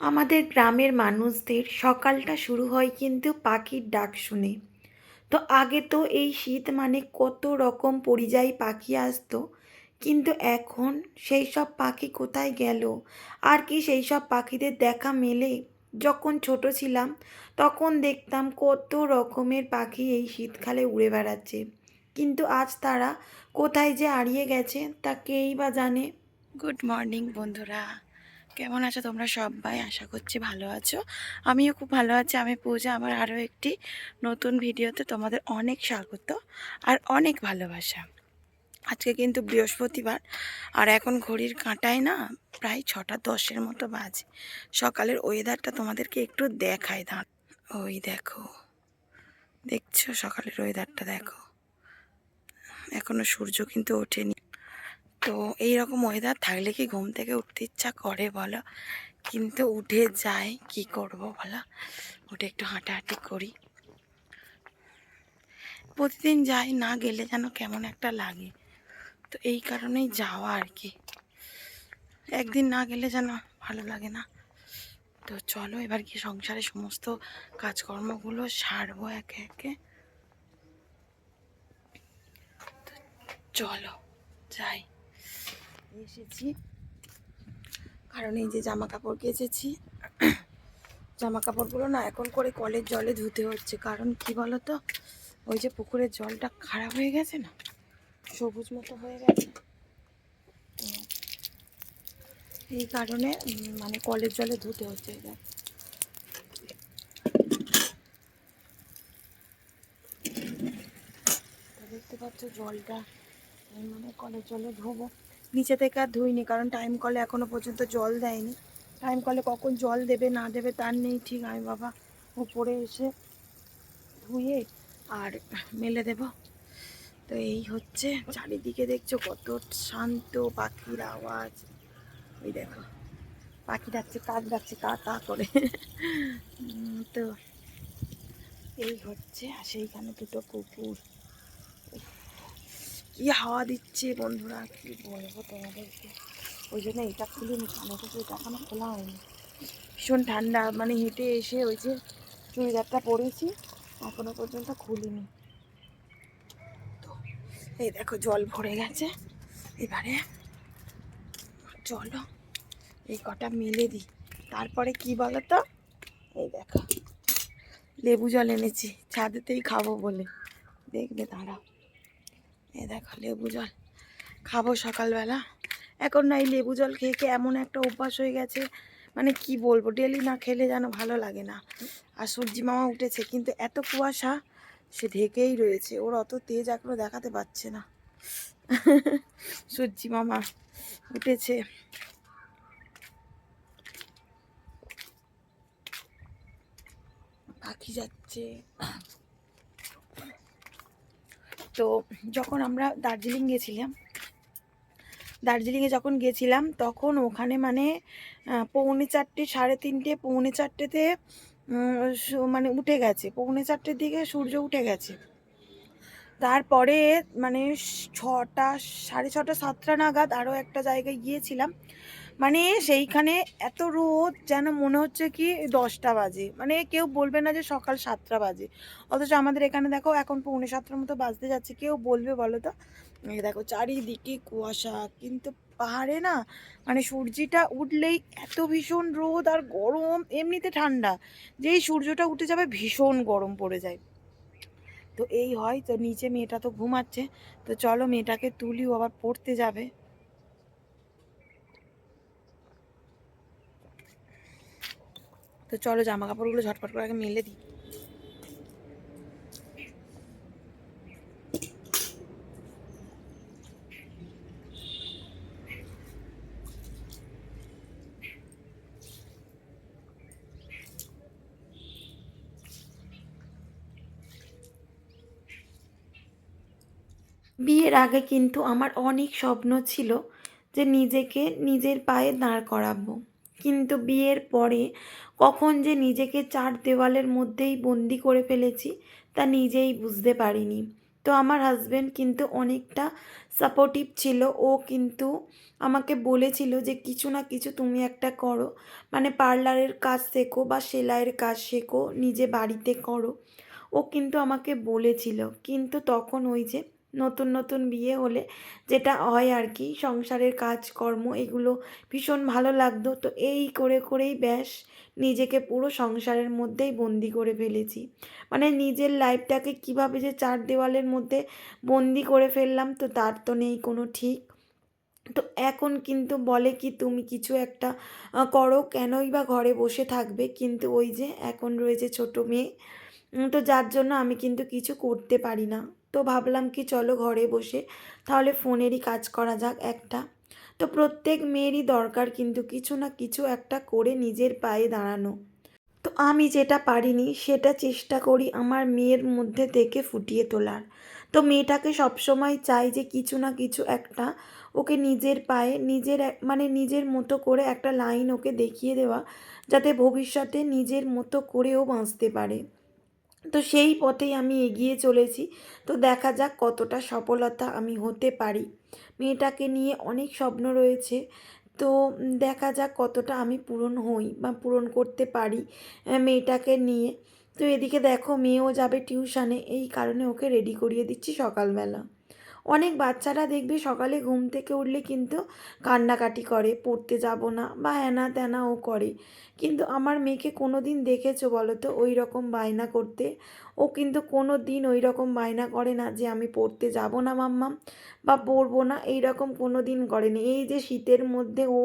আমাদের গ্রামের মানুষদের সকালটা শুরু হয় কিন্তু পাখির ডাক শুনে। তো আগে তো এই শীত মানে কত রকম পরিযায়ী পাখি আসতো, কিন্তু এখন সেই সব পাখি কোথায় গেল? আর কি সেই সব পাখিদের দেখা মেলে? যখন ছোট ছিলাম তখন দেখতাম কত রকমের পাখি এই শীতকালে উড়ে বেড়াচ্ছে, কিন্তু আজ তারা কোথায় যে হারিয়ে গেছে তা কেই বা জানে। গুড মর্নিং বন্ধুরা, কেমন আছো তোমরা সবাই? আশা করছি ভালো আছো। আমিও খুব ভালো আছি। আমি পূজা, আমার আরও একটি নতুন ভিডিওতে তোমাদের অনেক স্বাগত আর অনেক ভালোবাসা। আজকে কিন্তু বৃহস্পতিবার, আর এখন ঘড়ির কাঁটায় না প্রায় 6:10 মতো বাজে। সকালের ওয়েদারটা তোমাদেরকে একটু দেখাই। ওই দেখো, দেখছো সকালের ওয়েদারটা? দেখো, এখনো সূর্য কিন্তু ওঠেনি। তো এই রকম ওয়েদার থাকলে কি ঘুম থেকে উঠতে ইচ্ছা করে বলো? কিন্তু উঠে যাই, কি করব বলো? উঠে একটু হাঁটাহাঁটি করি। প্রতিদিন যাই, না গেলে যেন কেমন একটা লাগে। তো এই কারণেই যাওয়া আর কি। একদিন না গেলে যেন ভালো লাগে না। তো চলো এবার কি সংসারে সমস্ত কাজকর্মগুলো সারবো একে একে। চলো যাই। এসেছি কারণ এই যে জামা কাপড় কেচেছি, জামা কাপড়গুলো না এখন করে কলের জলে ধুতে হচ্ছে। কারণ কি বলো তো, ওই যে পুকুরের জলটা খারাপ হয়ে গেছে না, সবুজ মতো হয়ে গেছে। তো এই কারণে মানে কলের জলে ধুতে হচ্ছে। দেখতে পাচ্ছ জলটা, মানে কলের জলে ধোবো। নিচে থেকে আর ধুইনি, কারণ টাইম কলে এখনো পর্যন্ত জল দেয়নি। টাইম কলে কখন জল দেবে না দেবে তার নেই ঠিক। আমি বাবা উপরে এসে ধুয়ে আর মেলে দেব। তো এই হচ্ছে, চারিদিকে দেখছো কত শান্ত, পাখির আওয়াজ। ওই দেখো পাখি ডাকছে, কাক ডাকছে, কা কা করে। তো এই হচ্ছে। আর সেইখানে দুটো কুকুর, কি হাওয়া দিচ্ছে বন্ধুরা, কি বলবো তোমাদেরকে। ওই জন্য এটা খুলিনি, কানে থেকে এটা এখনো খোলা হয়নি। ভীষণ ঠান্ডা, মানে হেঁটে এসে ওই যে চুড়িদারটা পরেছি, এখনো পর্যন্ত খুলিনি। তো এই দেখো জল ভরে গেছে। এবারে চলো এই কটা মেলে দিই, তারপরে কি বলো তো, এই দেখো লেবু জল এনেছি ছাদেতেই খাবো বলে। দেখবে দাঁড়াও, এই দেখো লেবু জল খাবো সকালবেলা। এখন না এই লেবু জল খেয়ে খেয়ে এমন একটা অভ্যাস হয়ে গেছে, মানে কি বলবো, ডেলি না খেলে যেন ভালো লাগে না। আর সূর্যি মামা উঠেছে, কিন্তু এত কুয়াশা, সে ঢেকেই রয়েছে, ওর অত তেজ এখনো দেখাতে পাচ্ছে না। সূর্যি মামা উঠেছে। পাখি যাচ্ছে। তো যখন আমরা দার্জিলিংয়ে যখন গেছিলাম তখন ওখানে মানে 3:45 3:30 3:45তে মানে উঠে গেছে, 3:45 দিকে সূর্য উঠে গেছে। তারপরে মানে 6টা 6:30 7টা নাগাদ আরও একটা জায়গায় গিয়েছিলাম, মানে সেইখানে এত রোদ যেন মনে হচ্ছে কি 10টা বাজে, মানে কেউ বলবে না যে সকাল 7টা বাজে। অথচ আমাদের এখানে দেখো এখন 6:45 মতো বাজতে যাচ্ছে, কেউ বলবে বলো তো? এই দেখো চারিদিকে কুয়াশা, কিন্তু পাহাড়ে না মানে সূর্যটা উঠলেই এত ভীষণ রোদ আর গরম, এমনিতে ঠান্ডা, যেই সূর্যটা উঠে যাবে ভীষণ গরম পড়ে যায়। তো এই হয়। তো নিচে মেয়েটা তো ঘুমাচ্ছে, তো চলো মেয়েটাকে তুলি, ও আবার পড়তে যাবে। তো চলো জামা কাপড়গুলো ঝটপট করে আগে মেলে দিই। বিয়ের আগে কিন্তু আমার অনেক স্বপ্ন ছিল যে নিজেকে নিজের পায়ে দাঁড় করাবো, কিন্তু বিয়ের পরে কখন যে নিজেকে চার দেওয়ালের মধ্যেই বন্দি করে ফেলেছি তা নিজেই বুঝতে পারিনি। তো আমার হাজব্যান্ড কিন্তু অনেকটা সাপোর্টিভ ছিল। ও কিন্তু আমাকে বলেছিল যে কিছু না কিছু তুমি একটা করো, মানে পার্লারের কাজ শেখো বা সেলাইয়ের কাজ শেখো, নিজে বাড়িতে করো। ও কিন্তু আমাকে বলেছিল, কিন্তু তখন ওই যে নতুন নতুন বিয়ে হলে যেটা হয় আর কি, সংসারের কাজকর্ম এগুলো ভীষণ ভালো লাগতো। তো এই করে করেই ব্যাস নিজেকে পুরো সংসারের মধ্যেই বন্দি করে ফেলেছি। মানে নিজের লাইফটাকে কিভাবে যে চার দেওয়ালের মধ্যে বন্দি করে ফেললাম, তো তার তো নেই কোনো ঠিক। তো এখন কিন্তু বলে কি তুমি কিছু একটা করো, কেনই বা ঘরে বসে থাকবে, কিন্তু ওই যে এখন রয়েছে ছোট মেয়ে। তো যার জন্য আমি কিন্তু কিছু করতে পারি না। তো ভাবলাম কি চলো ঘরে বসে তাহলে ফোনেরই কাজ করা যাক একটা। তো প্রত্যেক মেয়েরই দরকার কিন্তু কিছু না কিছু একটা করে নিজের পায়ে দাঁড়ানো। তো আমি যেটা পারিনি সেটা চেষ্টা করি আমার মেয়ের মধ্যে থেকে ফুটিয়ে তোলার। তো মেয়েটাকে সবসময় চাই যে কিছু না কিছু একটা ওকে নিজের পায়ে নিজের মানে নিজের মতো করে একটা লাইন ওকে দেখিয়ে দেওয়া, যাতে ভবিষ্যতে নিজের মতো করেও বাঁচতে পারে। তো সেই পথেই আমি এগিয়ে চলেছি। তো দেখা যাক কতটা সফলতা আমি হতে পারি। মেয়েটাকে নিয়ে অনেক স্বপ্ন রয়েছে। তো দেখা যাক কতটা আমি পূরণ হই বা পূরণ করতে পারি মেয়েটাকে নিয়ে। তো এদিকে দেখো মেয়েও যাবে টিউশনে, এই কারণে ওকে রেডি করিয়ে দিচ্ছি সকালবেলা। অনেক বাচ্চারা দেখবে সকালে ঘুম থেকে উঠলে কিন্তু কান্নাকাটি করে, পড়তে যাব না বা হ্যানা ত্যানা ও করে। কিন্তু আমার মেয়েকে কোনো দিন দেখেছো বলো তো ওই রকম বায়না করতে? ও কিন্তু কোনো দিন ওই রকম বায়না করে না যে আমি পড়তে যাব না মাম্মাম বা পড়বো না, এই রকম কোনো দিন করেনি। এই যে শীতের মধ্যে ও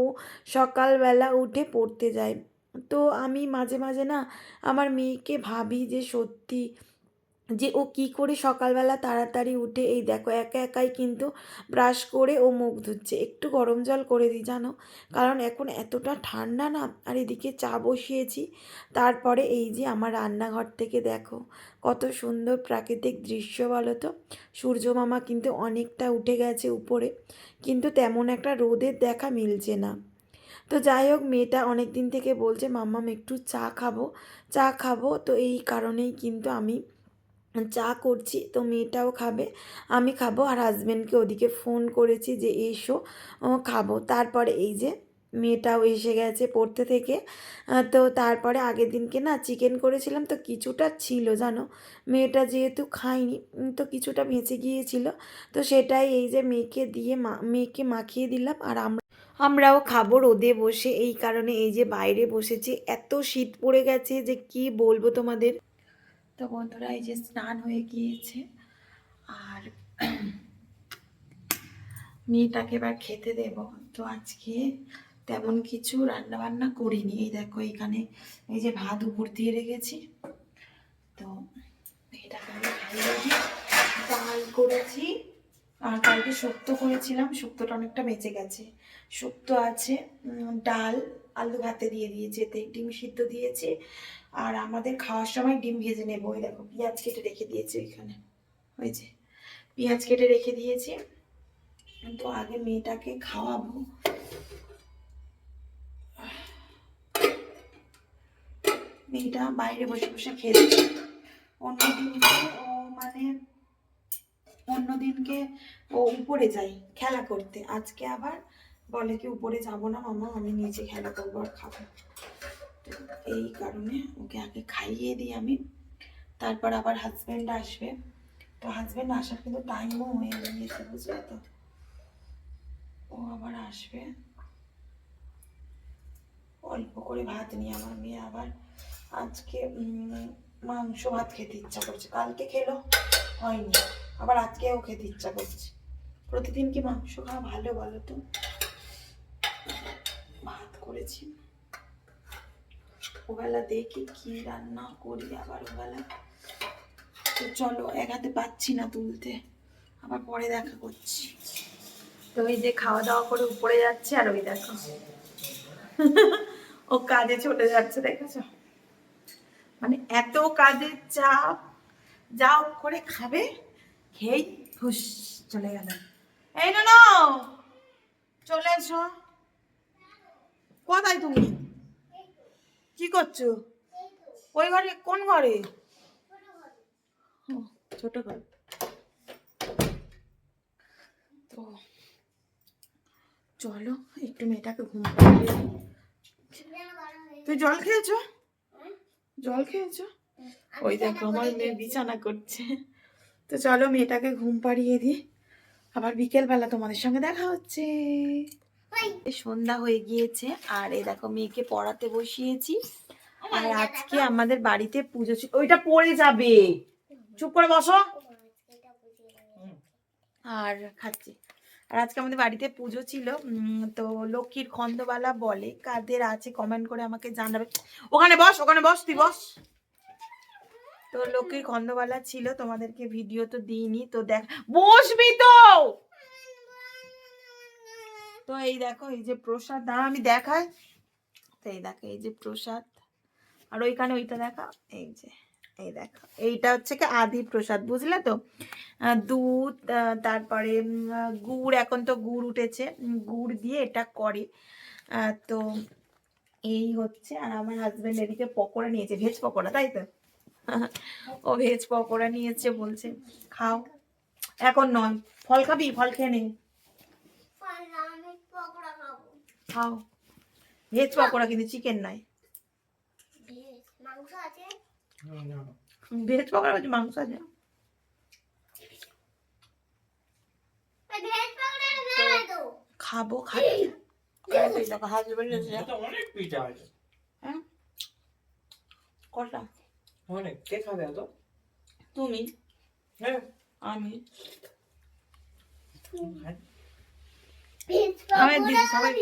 সকালবেলা উঠে পড়তে যায়। তো আমি মাঝে মাঝে না আমার মেয়েকে ভাবি যে সত্যি যে ও কি করে সকালবেলা তাড়াতাড়ি উঠে, এই দেখো একা একাই কিন্তু ব্রাশ করে ও মুখ ধুচ্ছে। একটু গরম জল করে দিই জানো, কারণ এখন এতটা ঠান্ডা না। আর এদিকে চা বসিয়েছি। তারপরে এই যে আমার রান্নাঘর থেকে দেখো কত সুন্দর প্রাকৃতিক দৃশ্য বলো তো। সূর্য মামা কিন্তু অনেকটা উঠে গেছে উপরে, কিন্তু তেমন একটা রোদের দেখা মিলছে না। তো যাই হোক মেয়েটা অনেক দিন থেকে বলছে মাম্মাম একটু চা খাবো, চা খাবো। তো এই কারণেই কিন্তু আমি চা করছি। তো মেয়েটাও খাবে, আমি খাবো, আর হাজব্যান্ডকে ওদিকে ফোন করেছি যে এসো খাবো। তারপরে এই যে মেয়েটাও এসে গেছে পড়তে থেকে। তো তারপরে আগের দিনকে না চিকেন করেছিলাম, তো কিছুটা ছিল জানো, মেয়েটা যেহেতু খায়নি তো কিছুটা বেঁচে গিয়েছিল। তো সেটাই এই যে মেয়েকে দিয়ে মেয়েকে মাখিয়ে দিলাম, আর আমরাও খাবো রোদে বসে। এই কারণে এই যে বাইরে বসেছি, এত শীত পড়ে গেছে যে কি বলবো তোমাদের। তো বন্ধুরা এই যে স্নান হয়ে গিয়েছে, আর মেয়েটাকে এবার খেতে দেব। তো আজকে তেমন কিছু রান্না বান্না করিনি। এই দেখো এখানে এই যে ভাত উপর দিয়ে রেখেছি। তো মেয়েটাকে আমি খাইয়ে দিই। ডাল করেছি, আর কালকে শুক্তো করেছিলাম, শুক্তোটা অনেকটা বেঁচে গেছে। শুক্তো আছে, ডাল আলু ভাতে দিয়ে দিয়েছি, এতে ডিম সিদ্ধ দিয়েছি। আর আমাদের খাওয়ার সময় ডিম ভেজে নেবো। ওই দেখো পেঁয়াজ কেটে রেখে দিয়েছি ওইখানে, ওই যে পেঁয়াজ কেটে রেখে দিয়েছি। তো আগে মেয়েটাকে খাওয়াবো। মেয়েটা বাইরে বসে বসে খেলছে। অন্যদিনকে ও মানে অন্যদিনকে ও উপরে যায় খেলা করতে, আজকে আবার বলে কি উপরে যাব না মামা, আমি নিচে খেলা করবো আর খাবো। তো এই কারণে ওকে আগে খাইয়ে দিই আমি, তারপর আবার হাজব্যান্ড আসবে। তো হাজব্যান্ড আসার কিন্তু টাইমও হয়ে গিয়েছে বুঝলে তো, ও আবার আসবে। অল্প করে ভাত নিয়ে আমার মেয়ে আবার আজকে মাংস ভাত খেতে ইচ্ছা করছে, কালকে খেলো হয়নি, আবার আজকেও খেতে ইচ্ছা করছে। প্রতিদিন কি মাংস খাওয়া ভালো বলো তো? ভাত করেছি, ওবেলা দেখি কি রান্না করি আবার ওবেলা। তো চলো, এক হাতে পাচ্ছি না তুলতে, আবার পরে দেখা করছি। তো এই যে খাওয়া দাওয়া করে উপরে যাচ্ছে, আর ওই দেখো ও কাজে চলে যাচ্ছে, দেখেছো? মানে এত কাজের চাপ, যাও করে খাবে, খেয়েই ফুস চলে গেল। এই না চলে এসো। কোথায় তুমি? কি করছো? ওই ঘরে? কোন ঘরে? ও, ছোট ঘর। তো চলো একটু মেয়েটাকে ঘুম পাড়িয়ে দিই। তুই জল খেয়েছো? জল খেয়েছো? ওই দেখো আমার মেয়ে বিছানা করছে। তো চলো মেয়েটাকে ঘুম পাড়িয়ে দিই, আবার বিকেলবেলা তোমাদের সঙ্গে দেখা হচ্ছে। সন্ধ্যা হয়ে গিয়েছে আর এই দেখো মেয়েকে পড়াতে বসিয়েছি। আর আজকে আমাদের বাড়িতে পুজো ছিল। ওইটা পড়ে যাবে, চুপ করে বসো। আর খাচ্ছি। আর আজকে আমাদের বাড়িতে পুজো ছিল, তো লক্ষ্মীর খন্দবালা বলে, কাদের আছে কমেন্ট করে আমাকে জানাবে। ওখানে বস, ওখানে বস, তুই বস। তো লক্ষ্মীর খন্দবালা ছিল, তোমাদেরকে ভিডিও তো দিইনি, তো দেখ বসবি তো। তো এই দেখো এই যে প্রসাদ, দাঁড়া আমি দেখাই। তো এই দেখো এই যে প্রসাদ, আর ওইখানে ওইটা দেখা, এই যে এই দেখো এইটা হচ্ছে কি আদি প্রসাদ, বুঝলে তো। দুধ, তারপরে গুড়, এখন তো গুড় উঠেছে, গুড় দিয়ে এটা করে। তো এই হচ্ছে। আর আমার হাজবেন্ড এদিকে পকোড়া নিয়েছে, ভেজ পকোড়া, তাই তো। ও ভেজ পকোড়া নিয়েছে, বলছে খাও। এখন নয়, ফল খাবি, ফল খেয়ে নে, খাও। ভেজ পকোড়া কিন্তু চিকেন নয়। ভেজ পকোড়া বলছি, মাংস আছে। খাবো, খাচ্ছি। অনেক পিঠা আছে। হ্যাঁ কটা? অনেক, কে খাবে এত? তুমি, হ্যাঁ আমি, হ্যাঁ। আমার দিদি সবাই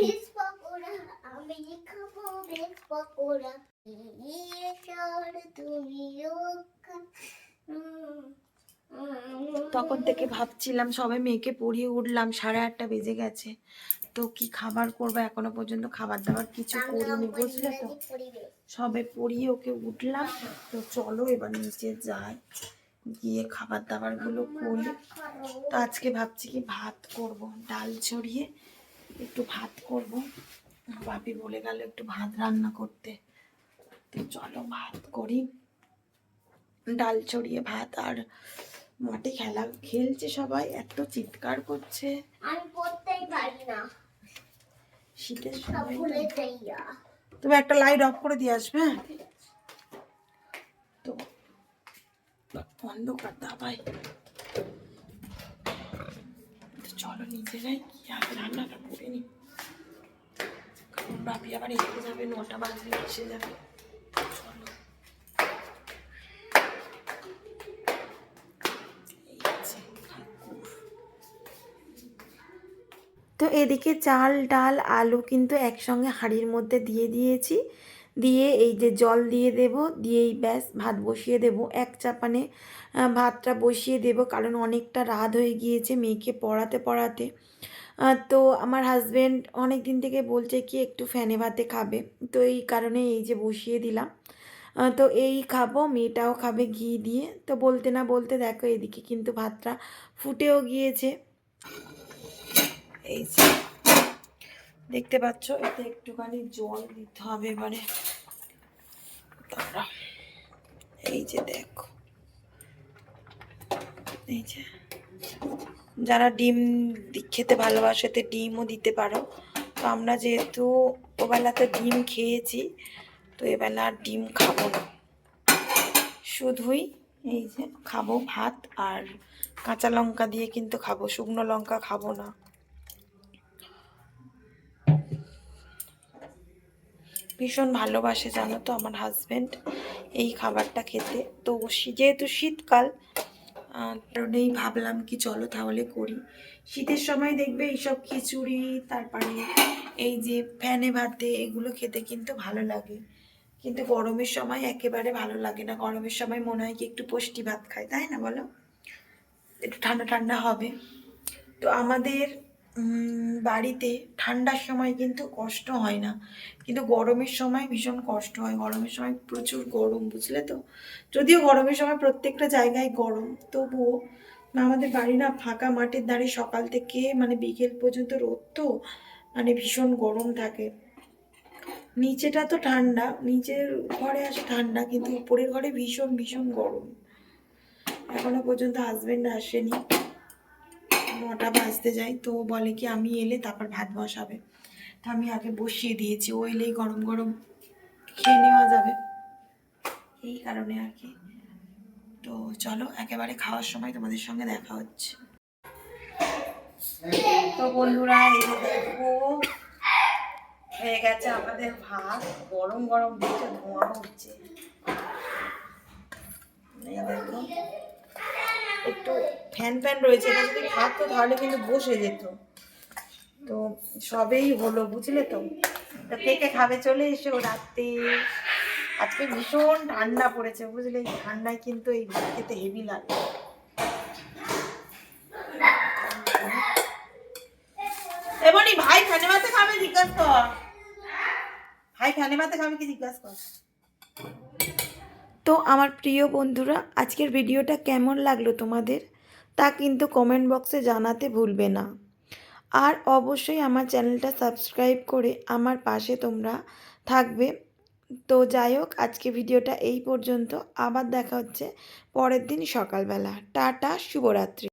তখন থেকে ভাবছিলাম, সবাই মেয়েকে পড়িয়ে উঠলাম, 8:30 বেজে গেছে। তো কি খাবার করবো, এখনো পর্যন্ত খাবার দাবার কিছু করিনি, বুঝলে তো। সবে পড়িয়ে ওকে উঠলাম। তো চলো এবার নিচে যাই, গিয়ে খাবার দাবার গুলো করি। তো আজকে ভাবছি কি ভাত করব, ডাল ছড়িয়ে একটু ভাত করব। বাপি বলে গেল একটু ভাত রান্না করতে। তো চলো ভাত করি, ডাল ছড়িয়ে ভাত। আর মাঠে খেলছে সবাই, এত চিৎকার করছে, আমি পড়তেই পারি না, শীতের সময়। ভুলে যাই। তুমি একটা লাইট অফ করে দিয়ে আসবে, হ্যাঁ? তো অন্ধকার দাবাই। তো চলো নিচে যাই, কি আগে রান্নাটা করে নি, কারণ বাপি আবার এসে যাবে, 9টা বাজলে এসে যাবে। চলো এই আছে ঠাকুর। তো এদিকে চাল ডাল আলু কিন্তু একসঙ্গে হাঁড়ির মধ্যে দিয়ে দিয়েছি, দিয়ে এই যে জল দিয়ে দেব, দিয়েই ব্যাস ভাত বসিয়ে দেব। এক চাপানে ভাতটা বসিয়ে দেব, কারণ অনেকটা রাত হয়ে গিয়েছে মেয়েকে পড়াতে পড়াতে। তো আমার হাজব্যান্ড অনেক দিন থেকে বলছে কি একটু ফ্যানে ভাতে খাবে, তো এই কারণে এই যে বসিয়ে দিলাম। তো এই খাবো, মেয়েটাও খাবে ঘি দিয়ে। তো বলতে না বলতে দেখো এদিকে কিন্তু ভাতটা ফুটেও গিয়েছে, এই যে দেখতে পাচ্ছ। এতে একটুখানি জল দিতে হবে এবারে, দাঁড়াও। এই যে দেখো, এই যে যারা ডিম খেতে ভালোবাসে তো ডিমও দিতে পারো। তো আমরা যেহেতু ওবেলাতে ডিম খেয়েছি, তো এবেলা আর ডিম খাবো না, শুধুই এই যে খাবো ভাত। আর কাঁচা লঙ্কা দিয়ে কিন্তু খাবো, শুকনো লঙ্কা খাবো না। ভীষণ ভালোবাসে জানো তো আমার হাজব্যান্ড এই খাবারটা খেতে। তো যেহেতু শীতকাল, কারণেই ভাবলাম কি চলো তাহলে করি। শীতের সময় দেখবে এইসব খিচুড়ি, তারপরে এই যে ফ্যানে ভাতে, এগুলো খেতে কিন্তু ভালো লাগে। কিন্তু গরমের সময় একেবারে ভালো লাগে না। গরমের সময় মনে হয় কি একটু পুষ্টি ভাত খাই, তাই না বলো, একটু ঠান্ডা ঠান্ডা হবে। তো আমাদের বাড়িতে ঠান্ডার সময় কিন্তু কষ্ট হয় না, কিন্তু গরমের সময় ভীষণ কষ্ট হয়। গরমের সময় প্রচুর গরম, বুঝলে তো। যদিও গরমের সময় প্রত্যেকটা জায়গায় গরম, তবুও আমাদের বাড়ি না ফাঁকা মাঠের ধারে, সকাল থেকে মানে বিকেল পর্যন্ত রোদ, তো মানে ভীষণ গরম থাকে। নিচেটা তো ঠান্ডা, নিচের ঘরে আসে ঠান্ডা, কিন্তু উপরের ঘরে ভীষণ ভীষণ গরম। এখনো পর্যন্ত হাজবেন্ড আসেনি, 9টা বাজতে যায়, তো বলে কি আমি এলে তারপর ভাত বসাবে। তো আমি আগে বসিয়ে দিয়েছি, ও এলেই গরম গরম খেয়ে নেওয়া যাবে, এই কারণে আর কি। তো চলো একেবারে খাওয়ার সময় তোমাদের সঙ্গে দেখা হচ্ছে। তো বন্ধুরা এই যে দেখো হয়ে গেছে আমাদের ভাত, গরম গরম দিচ্ছে, ধোঁয়া উঠছে। এই দেখো একটু ফ্যান ফ্যান রয়েছে, এটা যদি থাকতো তাহলে কিন্তু বসে যেত। তো সবেই হলো, বুঝলে তো। তো কে কে খাবে চলে এসো রাত্রে। আজকে ভীষণ ঠান্ডা পড়েছে, বুঝলে, এই ঠান্ডায় কিন্তু এই ভাত খেতে হেভি লাগে। এমনি ভাই খানে ভাতে খাবে জিজ্ঞাসা কর, ভাই খানে ভাতে খাবে কি জিজ্ঞাসা কর। তো আমার প্রিয় বন্ধুরা, আজকের ভিডিওটা কেমন লাগলো তোমাদের তা কিন্তু কমেন্ট বক্সে জানাতে ভুলবে না। আর অবশ্যই আমার চ্যানেলটা সাবস্ক্রাইব করে আমার পাশে তোমরা থাকবে। তো যাই হোক, আজকে ভিডিওটা এই পর্যন্ত। আবার দেখা হচ্ছে পরের দিন সকালবেলা। টাটা, শুভরাত্রি।